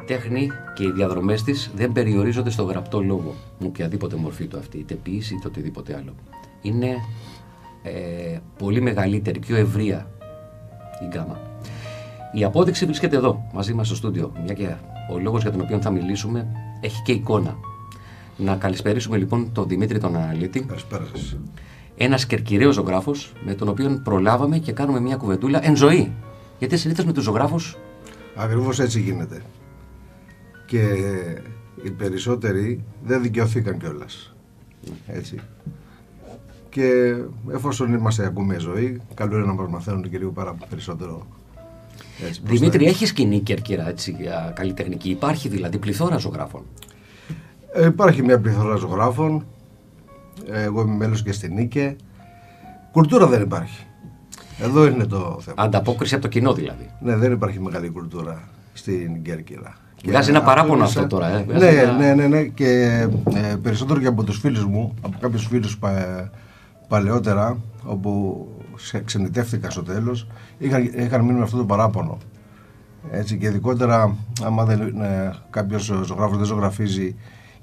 τέχνη και οι διαδρομές της δεν περιορίζονται στο γραπτό λόγο, με οποιαδήποτε μορφή του αυτή, είτε ποίηση είτε οτιδήποτε άλλο. Είναι πολύ μεγαλύτερη, πιο ευρεία η γκάμα. Η απόδειξη βρίσκεται εδώ, μαζί μας στο στούντιο, μια και ο λόγος για τον οποίο θα μιλήσουμε έχει και εικόνα. Να καλησπερίσουμε λοιπόν τον Δημήτρη τον Αναλύτη. Καλησπέρα σας. Ένας κερκυραίος ζωγράφος, με τον οποίο προλάβαμε και κάνουμε μια κουβεντούλα εν ζωή. Γιατί συνήθως με τους ζωγράφους. Ακριβώς έτσι γίνεται. Και οι περισσότεροι δεν δικαιωθήκαν κιόλας. Έτσι. Και εφόσον είμαστε ακούμε ζωή, καλό είναι να μας μαθαίνουν και λίγο περισσότερο. Έτσι, Δημήτρι, έχεις κοινή κερκύρα έτσι, για καλλιτεχνική? Υπάρχει δηλαδή πληθώρα ζωγράφων? Υπάρχει μια πληθώρα ζωγράφων. Εγώ είμαι μέλος και στην Νίκε. Κουλτούρα δεν υπάρχει. Εδώ είναι το θέμα. Ανταπόκριση από το κοινό δηλαδή. Ναι, δεν υπάρχει μεγάλη κουλτούρα στην Κέρκυρα. Βγάζει ένα παράπονο αυτό τώρα. Ναι. Και περισσότερο και από τους φίλους μου, από κάποιους φίλους παλαιότερα, όπου ξενιτεύτηκα στο τέλος, είχαν μείνει με αυτό το παράπονο. Έτσι, και ειδικότερα, άμα κάποιος ζωγράφος δεν ζωγραφίζει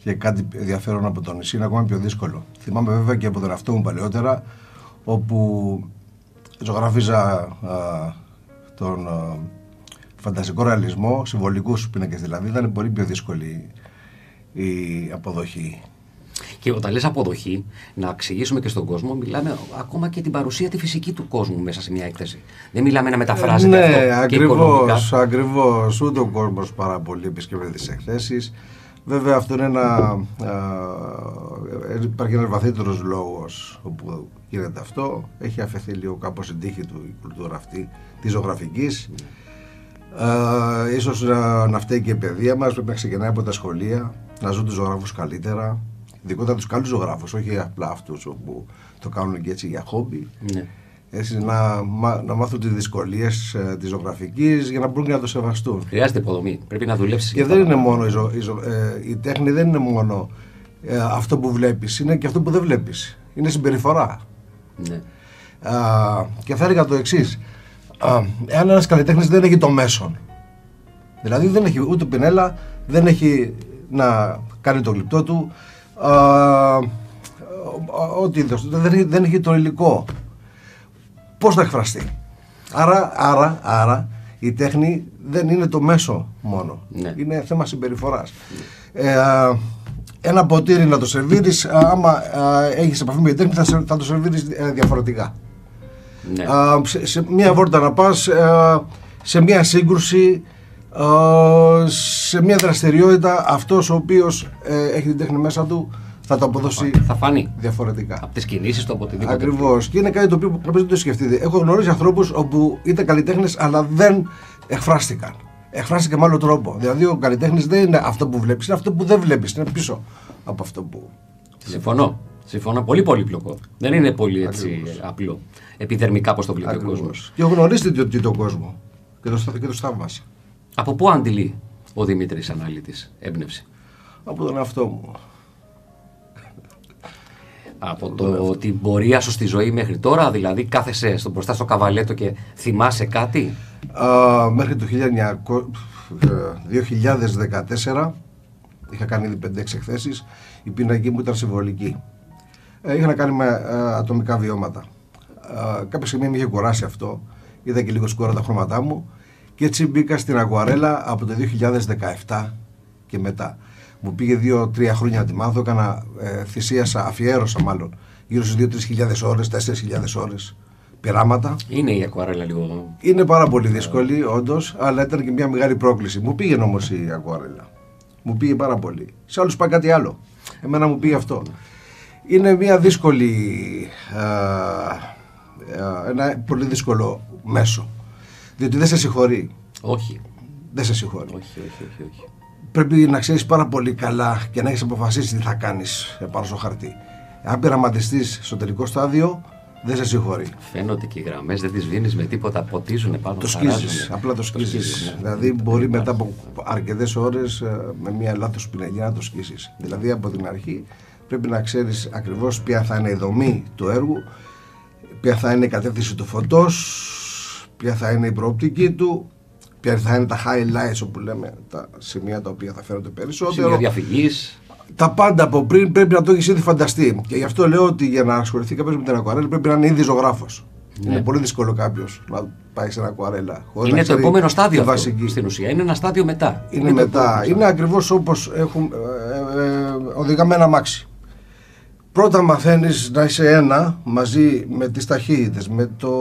και κάτι ενδιαφέρον από το νησί, είναι ακόμα πιο δύσκολο. Θυμάμαι βέβαια και από τον εαυτό μου παλαιότερα, όπου ζωγράφιζα τον φανταστικό ρεαλισμό, συμβολικούς πίνακες δηλαδή, ήταν πολύ πιο δύσκολη η αποδοχή. Και όταν λες αποδοχή, να εξηγήσουμε και στον κόσμο, μιλάμε ακόμα και την παρουσία τη φυσική του κόσμου μέσα σε μια έκθεση. Δεν μιλάμε να μεταφράζεται αυτό. Ναι, ακριβώς. Ούτε ο κόσμος πάρα πολύ επισκέπτεται τις εκθέσεις. Βέβαια αυτό είναι υπάρχει ένας βαθύτερος λόγος όπου γίνεται αυτό. Έχει αφαιθεί λίγο κάπως στην τύχη του η κουλτούρα αυτή της ζωγραφικής. Ίσως να φταίει και η παιδεία μας, πρέπει να ξεκινάει από τα σχολεία, να ζουν τους ζωγράφους καλύτερα, ειδικότερα τους καλούς ζωγράφους, όχι απλά αυτούς που το κάνουν και έτσι για χόμπι. Ναι. Έτσι, να μάθουν τις δυσκολίες της ζωγραφικής για να μπορούν και να το σεβαστούν. Χρειάζεται υποδομή, πρέπει να δουλέψεις. Και δεν είναι μόνο η τέχνη, δεν είναι μόνο αυτό που βλέπεις, είναι και αυτό που δεν βλέπεις. Είναι συμπεριφορά. Ναι. Και θα έλεγα το εξής. Εάν ένας καλλιτέχνης δεν έχει το μέσον, δηλαδή δεν έχει ούτε πινέλα, δεν έχει να κάνει το γλυπτό του, δεν έχει το υλικό, πώς θα εκφραστεί? Άρα η τέχνη δεν είναι το μέσο μόνο, ναι. Είναι θέμα συμπεριφοράς. Ένα ποτήρι να το σερβίρεις, άμα έχεις επαφή με την τέχνη θα το σερβίρεις διαφορετικά. Ναι. Σε μια βόρτα να πας, σε μια σύγκρουση, σε μια δραστηριότητα, αυτός ο οποίος έχει την τέχνη μέσα του θα το αποδώσει, θα φανεί διαφορετικά. Από τις κινήσεις του, από οτιδήποτε. Ακριβώς. Και είναι κάτι το οποίο πρέπει να το σκεφτείτε. Έχω γνωρίσει ανθρώπους όπου ήταν καλλιτέχνες αλλά δεν εκφράστηκαν. Εκφράστηκαν με άλλο τρόπο. Δηλαδή ο καλλιτέχνης δεν είναι αυτό που βλέπεις, είναι αυτό που δεν βλέπεις. Είναι πίσω από αυτό που. Συμφωνώ. Πολύ πολύπλοκο. Δεν είναι πολύ έτσι απλό. Επιδερμικά πώς το βλέπει ο κόσμος. Και γνωρίζετε τον κόσμο και το σταύμασα. Από πού αντιλεί ο Δημήτρης Αναλύτης έμπνευση? Από τον εαυτό μου. Από την πορεία σου στη ζωή μέχρι τώρα, δηλαδή κάθεσαι μπροστά στο καβαλέτο και θυμάσαι κάτι? Μέχρι το 2014 είχα κάνει ήδη 5-6 εκθέσεις. Η πίνακή μου ήταν συμβολική. Είχα να κάνει με ατομικά βιώματα. Κάποια στιγμή με είχε κουράσει αυτό. Είδα και λίγο σκούρα τα χρώματά μου. Και έτσι μπήκα στην ακουαρέλα από το 2017 και μετά. Μου πήγε 2-3 χρόνια να τη μάθω. Έκανα αφιέρωσα μάλλον γύρω στις 2-3 ώρες, 4.000 ώρες πειράματα. Είναι η ακουαρέλα λίγο. Είναι πάρα πολύ δύσκολη, όντως, αλλά ήταν και μια μεγάλη πρόκληση. Μου πήγε όμως η ακουαρέλα. Μου πήγε πάρα πολύ. Σε άλλους πάει κάτι άλλο. Εμένα μου πήγε αυτό. Είναι μια δύσκολη. Ένα πολύ δύσκολο μέσο. Διότι δεν σε συγχωρεί. Όχι. Δεν σε συγχωρεί. Όχι. Πρέπει να ξέρεις πάρα πολύ καλά και να έχεις αποφασίσει τι θα κάνεις πάνω στο χαρτί. Αν πειραματιστείς στο τελικό στάδιο, δεν σε συγχωρεί. Φαίνονται και οι γραμμές, δεν τις βίνεις με τίποτα, ποτίζουν πάνω. Το σκίζεις, απλά το σκίζεις. Ναι. Δηλαδή μπορεί μετά από αρκετές ώρες με μια λάθος πινελιά να το σκίσεις. Δηλαδή από την αρχή πρέπει να ξέρεις ακριβώς ποια θα είναι η δομή του έργου, ποια θα είναι η κατεύθυνση του φωτός, ποια θα είναι η προοπτική του ποια θα είναι τα highlights, όπου λέμε, τα σημεία τα οποία θα φαίνονται περισσότερο. Σημεία διαφυγής. Τα πάντα από πριν πρέπει να το έχει ήδη φανταστεί. Και γι' αυτό λέω ότι για να ασχοληθεί κάποιο με την ακουαρέλα πρέπει να είναι ήδη ζωγράφος. Ναι. Είναι πολύ δύσκολο κάποιο να πάει σε ένα ακουαρέλα. Είναι το επόμενο στάδιο αυτό, στην ουσία. Είναι ένα στάδιο μετά. Είναι μετά. Είναι ακριβώς όπως οδηγάμε με ένα αμάξι. Πρώτα μαθαίνεις να είσαι ένα μαζί με τις ταχύτητες, με το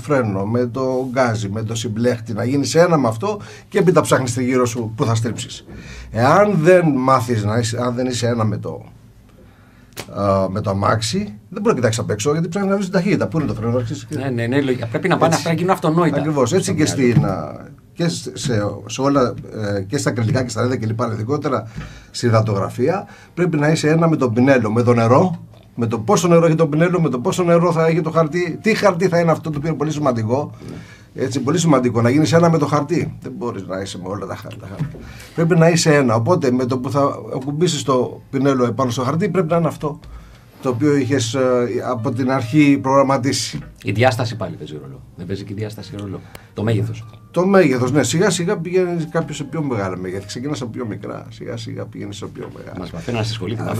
φρένο, με το γκάζι, με το συμπλέχτη, να γίνεις ένα με αυτό και έπειτα ψάχνεις τη γύρω σου που θα στρίψεις. Εάν δεν μάθεις, αν δεν είσαι ένα με το αμάξι, δεν μπορεί να κοιτάξεις απ' έξω γιατί ψάχνεις να βρεις την ταχύτητα. Πού είναι το φρένο, ναι, λογικά. Πρέπει να πάνε αυτά να γίνουν αυτονόητα. Ακριβώς, έτσι και σε όλα, και στα ακριλικά και στα ρέδα και λοιπά, ειδικότερα στη υδατογραφία, πρέπει να είσαι ένα με το πινέλο, με το νερό, με το πόσο νερό έχει το πινέλο, με το πόσο νερό θα έχει το χαρτί, τι χαρτί θα είναι αυτό, το οποίο είναι πολύ σημαντικό. Έτσι, πολύ σημαντικό να γίνεις ένα με το χαρτί. Δεν μπορείς να είσαι με όλα τα χαρτιά. Πρέπει να είσαι ένα. Οπότε με το που θα ακουμπήσεις το πινέλο επάνω στο χαρτί, πρέπει να είναι αυτό το οποίο είχες από την αρχή προγραμματίσει. Η διάσταση πάλι παίζει ρόλο. Δεν παίζει και η διάσταση ρόλο. Το μέγεθος. Το μέγεθος, ναι. Σιγά σιγά πηγαίνει κάποιο σε πιο μεγάλα μέγεθη. Ξεκινάς από πιο μικρά. Σιγά σιγά πηγαίνει σε πιο μεγάλα. Μας μαθαίνει να ασχολείται με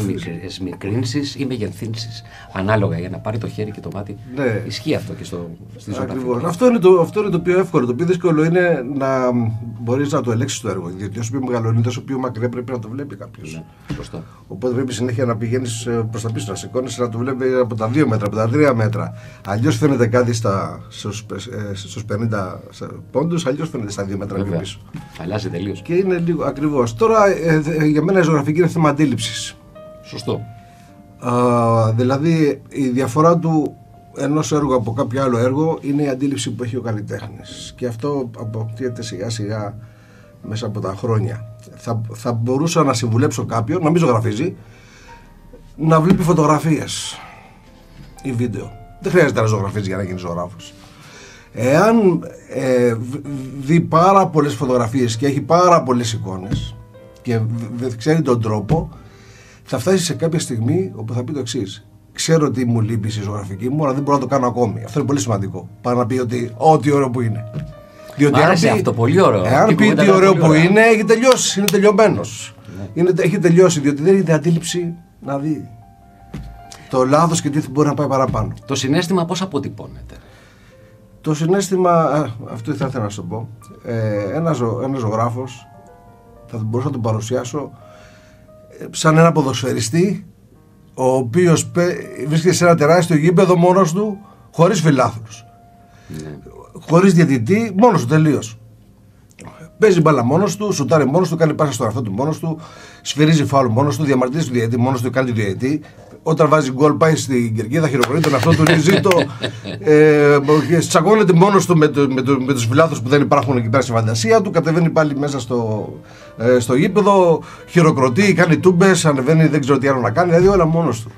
μικρύνσεις ή μεγεθύνσεις. Ανάλογα για να πάρει το χέρι και το μάτι. Ναι. Ισχύει αυτό και στη ζωγραφία. Ακριβώς. Αυτό είναι το πιο εύκολο. Το πιο δύσκολο είναι να μπορείς να το ελέγξεις το έργο. Γιατί όσο πιο μεγαλώνει, τόσο πιο μακριά πρέπει να το βλέπει κάποιος. Ναι, σωστό. Οπότε πρέπει συνέχεια να πηγαίνεις προς τα πίσω, να σηκώνεις, να το βλέπει από τα 2 μέτρα, από τα 3 μέτρα. Αλλιώς φαίνεται κάτι στους 50 πόντους, αλλιώς φαίνεται στα 2 μέτρα πιο πίσω. Αλλάζει τελείως. Και είναι λίγο ακριβώς. Τώρα για μένα η ζωγραφική είναι θέμα αντίληψης. Σωστό. Δηλαδή η διαφορά του ενός έργου από κάποιο άλλο έργο είναι η αντίληψη που έχει ο καλλιτέχνης. Και αυτό αποκτήεται σιγά σιγά μέσα από τα χρόνια. Θα μπορούσα να συμβουλέψω κάποιον, να μην ζωγραφίζει, να βλέπει φωτογραφίες ή βίντεο. Δεν χρειάζεται να ζωγραφίζει για να γίνει ζωγράφος. Εάν δει πάρα πολλές φωτογραφίες και έχει πάρα πολλές εικόνες και ξέρει τον τρόπο, θα φτάσει σε κάποια στιγμή όπου θα πει το εξής: ξέρω ότι μου λείπει η ζωγραφική μου, αλλά δεν μπορώ να το κάνω ακόμη. Αυτό είναι πολύ σημαντικό. Παρά να πει ότι ό,τι ωραίο που είναι. Διότι αυτό πολύ ωραίο. Εάν πει τι ωραίο που είναι, έχει τελειώσει. Είναι τελειωμένος. Ναι. Έχει τελειώσει, διότι δεν έχει αντίληψη να δει το λάθος και τι μπορεί να πάει παραπάνω. Το συναίσθημα πώς αποτυπώνεται? Το συναίσθημα, αυτό θα ήθελα να σου πω. Ένας ζωγράφος θα μπορούσα να τον παρουσιάσω σαν ένα ποδοσφαιριστή, ο οποίος βρίσκεται σε ένα τεράστιο γήπεδο μόνος του, χωρίς φιλάθλους. Ναι. Χωρίς διαιτητή, μόνος του τελείως. Παίζει μπάλα μόνος του, σουτάρει μόνος του, κάνει πάσα στον εαυτό του μόνος του, σφυρίζει φάουλ μόνος του, διαμαρτύρεται του διαιτητή μόνος του, κάνει τη διαιτητή. Όταν βάζει γκολ, πάει στην κερκίδα, χειροκροτεί τον εαυτό του, ζήτω. Τσακώνεται μόνος του με τους φιλάθλους που δεν υπάρχουν εκεί πέρα στη φαντασία του, κατεβαίνει πάλι μέσα στο γήπεδο, χειροκροτεί, κάνει τούμπες, ανεβαίνει, δεν ξέρω τι άλλο να κάνει, δηλαδή όλα μόνος του.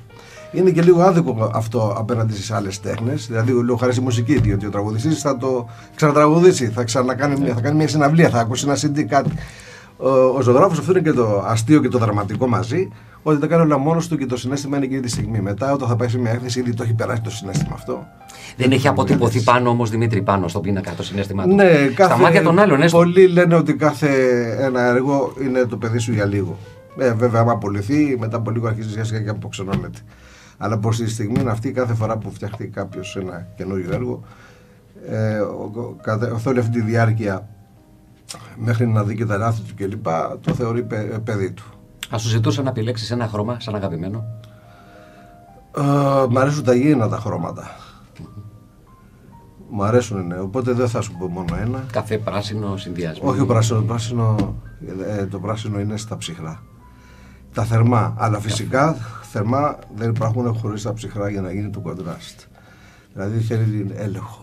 Είναι και λίγο άδικο αυτό απέναντι στις άλλες τέχνες. Δηλαδή, λέω χάρη στη μουσική, διότι ο τραγουδιστής θα το ξανατραγουδήσει, θα κάνει μια συναυλία, θα ακούσει ένα CD, κάτι. Ο ζωγράφος, αυτό είναι και το αστείο και το δραματικό μαζί, ότι τα κάνει όλα μόνος του και το συναίσθημα είναι εκείνη τη στιγμή. Μετά, όταν θα πάει σε μια έκθεση, ήδη το έχει περάσει το συναίσθημα αυτό. Δεν έχει αποτυπωθεί πάνω όμως, Δημήτρη, πάνω στον πίνακα το συναίσθημα του? Ναι, στα μάτια των άλλων, έστω. Πολλοί λένε ότι κάθε ένα έργο είναι το παιδί σου για λίγο. Βέβαια, άμα απολυθεί, μετά από λίγο αρχίζει σιγά σιγά και αποξενώνεται. Αλλά προς τη στιγμή είναι αυτή, κάθε φορά που φτιαχτεί κάποιος ένα καινούριο έργο, καθ' όλη αυτή τη διάρκεια μέχρι να δει και τα λάθη του κλπ, το θεωρεί παιδί του. Ας σου ζητούσα να επιλέξεις ένα χρώμα σαν αγαπημένο? Μ' αρέσουν τα γήινα τα χρώματα. Μ' αρέσουν, ναι. Οπότε δεν θα σου πω μόνο ένα. Καφέ, πράσινο, συνδυασμό? Όχι, το πράσινο είναι στα ψυχρά. Τα θερμά, αλλά φυσικά θερμά δεν υπάρχουν χωρίς τα ψυχρά για να γίνει το κοντράστ. Δηλαδή θέλει έλεγχο.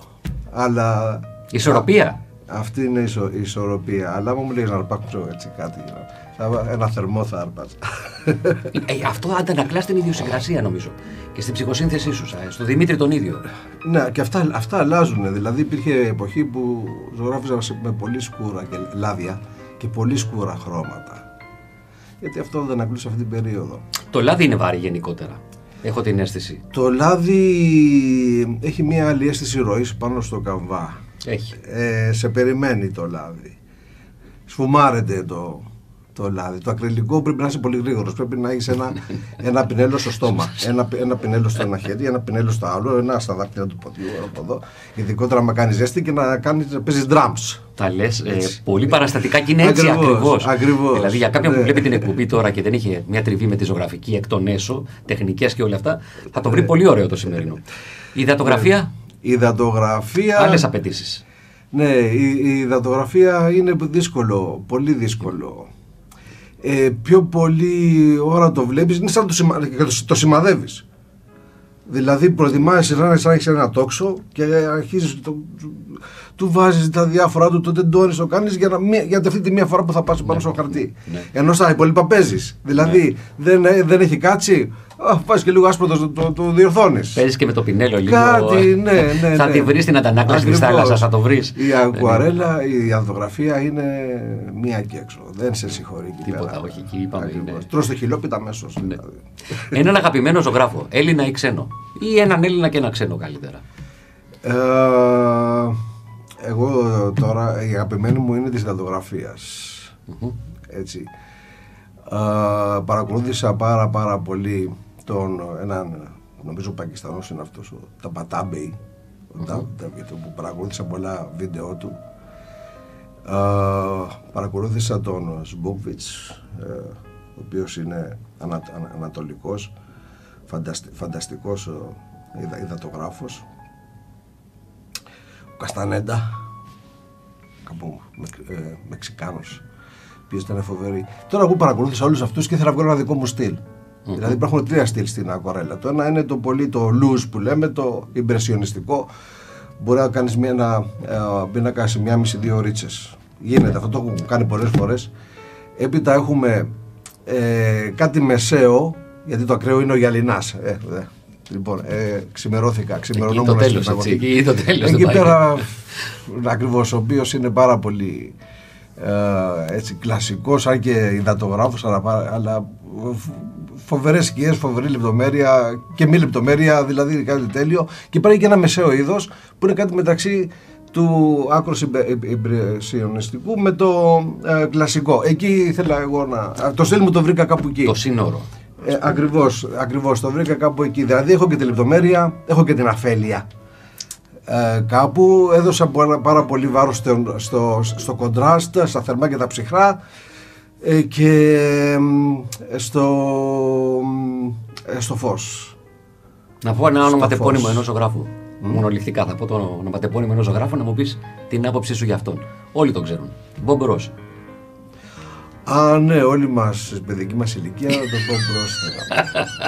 Αλλά ισορροπία. Αυτή είναι η ισορροπία. Αλλά μου λέει να αρπάξω έτσι κάτι. Ένα θερμό θα αρπάξω. Αυτό αντανακλά την ιδιοσυγκρασία, νομίζω. Και στην ψυχοσύνθεσή σου, στο Δημήτρη τον ίδιο. Ναι, και αυτά αλλάζουν. Δηλαδή υπήρχε εποχή που ζωγράφιζα με πολύ σκούρα και λάδια και πολύ σκούρα χρώματα. Γιατί αυτό δεν ακούσει αυτή την περίοδο. Το λάδι είναι βάρη γενικότερα. Έχω την αίσθηση. Το λάδι έχει μια άλλη αίσθηση ροής πάνω στο καμβά. Έχει. Σε περιμένει το λάδι. σφουμάρεται το λάδι. Το ακριλικό πρέπει να είσαι πολύ γρήγορος. Πρέπει να έχεις ένα πινέλο στο στόμα, ένα πινέλο στο ένα χέρι, ένα πινέλο στο άλλο, ένα στα δάχτυλα του ποδιού, από εδώ. Ειδικότερα να κάνει ζέστη και να παίζεις drums. Τα λες πολύ παραστατικά και είναι έτσι ακριβώς. Δηλαδή για κάποιον που βλέπει την εκπομπή τώρα και δεν είχε μια τριβή με τη ζωγραφική εκ των έσω, τεχνικές και όλα αυτά, θα το βρει πολύ ωραίο το σημερινό. Η υδατογραφία. Η υδατογραφία. Άλλες απαιτήσεις. Ναι, η υδατογραφία είναι δύσκολο, πολύ δύσκολο. Πιο πολύ ώρα το βλέπεις, είναι σαν το σημαδεύεις. Δηλαδή προετοιμάζεσαι σαν να έχεις ένα τόξο και αρχίζεις του βάζεις τα διάφορα του, το τεντώνεις, το κάνεις για αυτή τη μία φορά που θα πας πάνω στο χαρτί. Ναι. Ενώ στα υπόλοιπα παίζεις. Δηλαδή δεν έχει κάτσει, πας και λίγο άσπρο το διορθώνεις. Παίζεις και με το πινέλο λίγο. Κάτι, ναι. Θα τη βρεις την αντανάκλαση της θάλασσας, θα το βρεις. Η ακουαρέλα, η υδατογραφία είναι μία και έξω. Δεν σε συγχωρεί. Τίποτα, όχι, εκεί είπαμε. Τρως το χιλόπιτα αμέσως. Ναι. Έναν αγαπημένο ζωγράφο, Έλληνα ή ξένο? Ή έναν Έλληνα και ένα ξένο καλύτερα? Εγώ τώρα η αγαπημένη μου είναι της υδατογραφίας. Έτσι. Παρακολούθησα πάρα πολύ έναν, νομίζω Πακιστανός είναι αυτός, τα Πατάμπεϊ, που παρακολούθησα πολλά βίντεο του. Παρακολούθησα τον Σμπούκβιτς, ο οποίος είναι ανατολικός, φανταστικός υδατογράφος. Ο Καστανέντα, κάπου Μεξικάνος, οποίος ήταν φοβερή. Τώρα εγώ παρακολούθησα όλους αυτούς και ήθελα να βγάλω ένα δικό μου στυλ. Δηλαδή υπάρχουν 3 στυλ στην ακουαρέλα. Το ένα είναι το loose που λέμε, το ιμπρεσιονιστικό. Μπορεί να κάνεις να κάνεις 1,5-2 ρίτσες. Γίνεται, αυτό το έχω κάνει πολλές φορές. Έπειτα έχουμε κάτι μεσαίο, γιατί το ακραίο είναι ο γυαλινάς. Λοιπόν, ξημερώθηκα, ξημερωνόμουν εκεί πέρα, ακριβώς, ο οποίος είναι πάρα πολύ έτσι, κλασικός, αν και υδατογράφος, αλλά φοβερές σκιές, φοβερή λεπτομέρεια και μη λεπτομέρεια, δηλαδή κάτι τέλειο. Και υπάρχει και ένα μεσαίο είδος που είναι κάτι μεταξύ του άκρος ιμπρεσιονιστικού με το κλασικό. Εκεί ήθελα εγώ το στυλ μου το βρήκα κάπου εκεί. Το σύνορο. Ακριβώς, το βρήκα κάπου εκεί. Δηλαδή έχω και τη λεπτομέρεια, έχω και την αφέλεια. Κάπου έδωσα πάρα πολύ βάρος στο κοντράστ, στα θερμά και τα ψυχρά και στο φως. Να πω ένα ονοματεπώνυμο ενός ζωγράφου. Μονολιχτικά θα πω το ονοματεπώνυμο ενός ζωγράφου, να μου πεις την άποψή σου για αυτόν. Όλοι τον ξέρουν. Μπομπ Ρος. Ναι, όλοι μας, στην παιδική μας ηλικία, το πω πρόσθετα.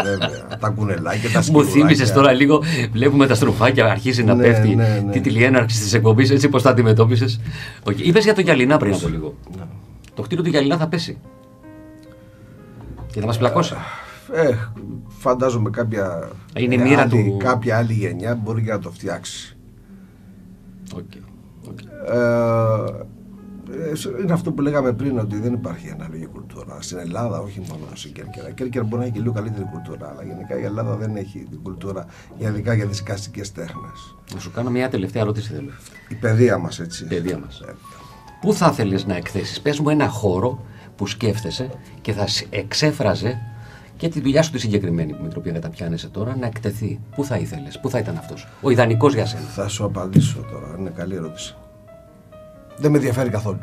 Βέβαια, τα κουνελάκια, τα σκυλάκια. Μου θύμισες τώρα λίγο, βλέπουμε τα στρουφάκια, αρχίζει να πέφτει τη τηλεέναρξη της εκπομπής, έτσι πως τα αντιμετώπισες. Είπες για το Γυαλινά πριν από λίγο. Το κτίριο του Γυαλινά θα πέσει. Και θα μας πλακώσει. Φαντάζομαι κάποια άλλη γενιά μπορεί και να το φτιάξει. Είναι αυτό που λέγαμε πριν, ότι δεν υπάρχει ανάλογη κουλτούρα. Στην Ελλάδα, όχι μόνο στην Κέρκυρα. Η Κέρκυρα μπορεί να έχει και λίγο καλύτερη κουλτούρα, αλλά γενικά η Ελλάδα δεν έχει την κουλτούρα, ειδικά για τις εικαστικές τέχνες. Να σου κάνω μια τελευταία ερώτηση, θέλω. Η παιδεία μας, έτσι. Η παιδεία μας. Πού θα ήθελες να εκθέσεις? Πες μου ένα χώρο που σκέφτεσαι και θα εξέφραζε και τη δουλειά σου τη συγκεκριμένη, με την οποία καταπιάνεσαι τώρα, να εκτεθεί. Πού θα ήθελες, πού θα ήταν αυτός ο ιδανικός για σένα? Θα σου απαντήσω τώρα, είναι καλή ερώτηση. Δεν με ενδιαφέρει καθόλου.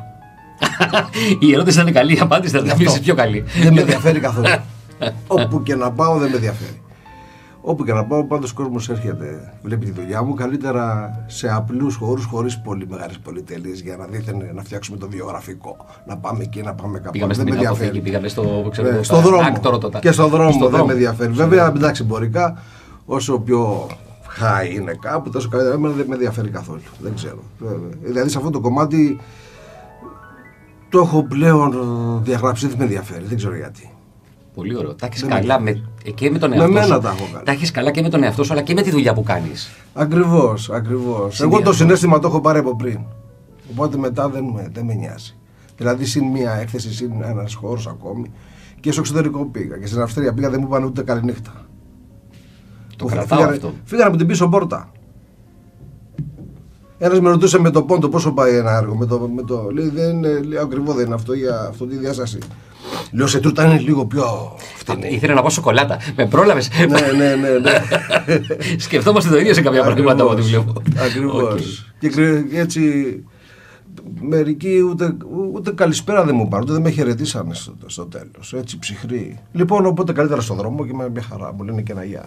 Η ερώτηση ήταν καλή, η απάντηση θα την πιο καλή. Δεν με ενδιαφέρει καθόλου. Όπου και να πάω δεν με ενδιαφέρει. Όπου και να πάω, πάντως ο κόσμος έρχεται, βλέπει τη δουλειά μου, καλύτερα σε απλούς χώρους, χωρίς πολύ μεγάλες πολυτέλειες, για να δείχνει να φτιάξουμε το βιογραφικό. Να πάμε εκεί, να πάμε κάπου. Πήγαμε στην αποθήκη, πήγαμε στο δρόμο. Και στον δρόμο δεν με ενδιαφέρει. Βέβαια, εντάξει, εμπορικά, όσο πιο high είναι κάπου, τόσο καλύτερα. Εμένα δεν με ενδιαφέρει καθόλου. Δεν ξέρω. Δηλαδή σε αυτό το κομμάτι το έχω πλέον διαγράψει, δεν με ενδιαφέρει. Δεν ξέρω γιατί. Πολύ ωραίο. Τα έχεις καλά και με τον εαυτό σου. Τα έχεις καλά και με τον εαυτό σου, αλλά και με τη δουλειά που κάνεις. Ακριβώς. Εγώ το συναίσθημα το έχω πάρει από πριν. Οπότε μετά δεν με νοιάζει. Δηλαδή, συν μία έκθεση, συν ένας χώρος ακόμη. Και στο εξωτερικό πήγα. Και στην Αυστρία πήγα, δεν μου είπαν ούτε καληνύχτα. Το κρατάω αυτό. Φύγανε από την πίσω πόρτα. Ένας με ρωτούσε με το πόντο πόσο πάει ένα έργο. Λέει, λέει, ακριβό δεν είναι αυτό για αυτή τη διάσταση. Λέω σε τούτα είναι λίγο πιο φτηνή. Ήθελα να πω σοκολάτα. Με πρόλαβες. Ναι. Σκεφτόμαστε το ίδιο σε κάποια πράγματα από ό,τι βλέπω. Ακριβώς. Και έτσι μερικοί ούτε καλησπέρα δεν μου πάρουν, ούτε δεν με χαιρετήσανε στο τέλος. Έτσι ψυχροί. Λοιπόν, οπότε καλύτερα στον δρόμο και με μια χαρά. Μου λένε και ένα γεια.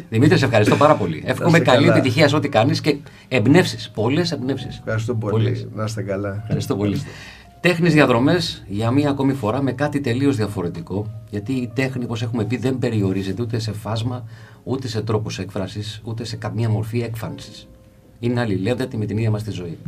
Δημήτρη, σε ευχαριστώ πάρα πολύ. Εύχομαι καλή επιτυχία σε ό,τι κάνεις και εμπνεύσεις. Πολλές εμπνεύσεις. Ευχαριστώ πολύ. Να είστε καλά. Ευχαριστώ πολύ. Τέχνης διαδρομές για μία ακόμη φορά με κάτι τελείως διαφορετικό. Γιατί η τέχνη, όπως έχουμε πει, δεν περιορίζεται ούτε σε φάσμα, ούτε σε τρόπους έκφρασης, ούτε σε καμία μορφή έκφανσης. Είναι αλληλένδετη με την ίδια μας τη ζωή.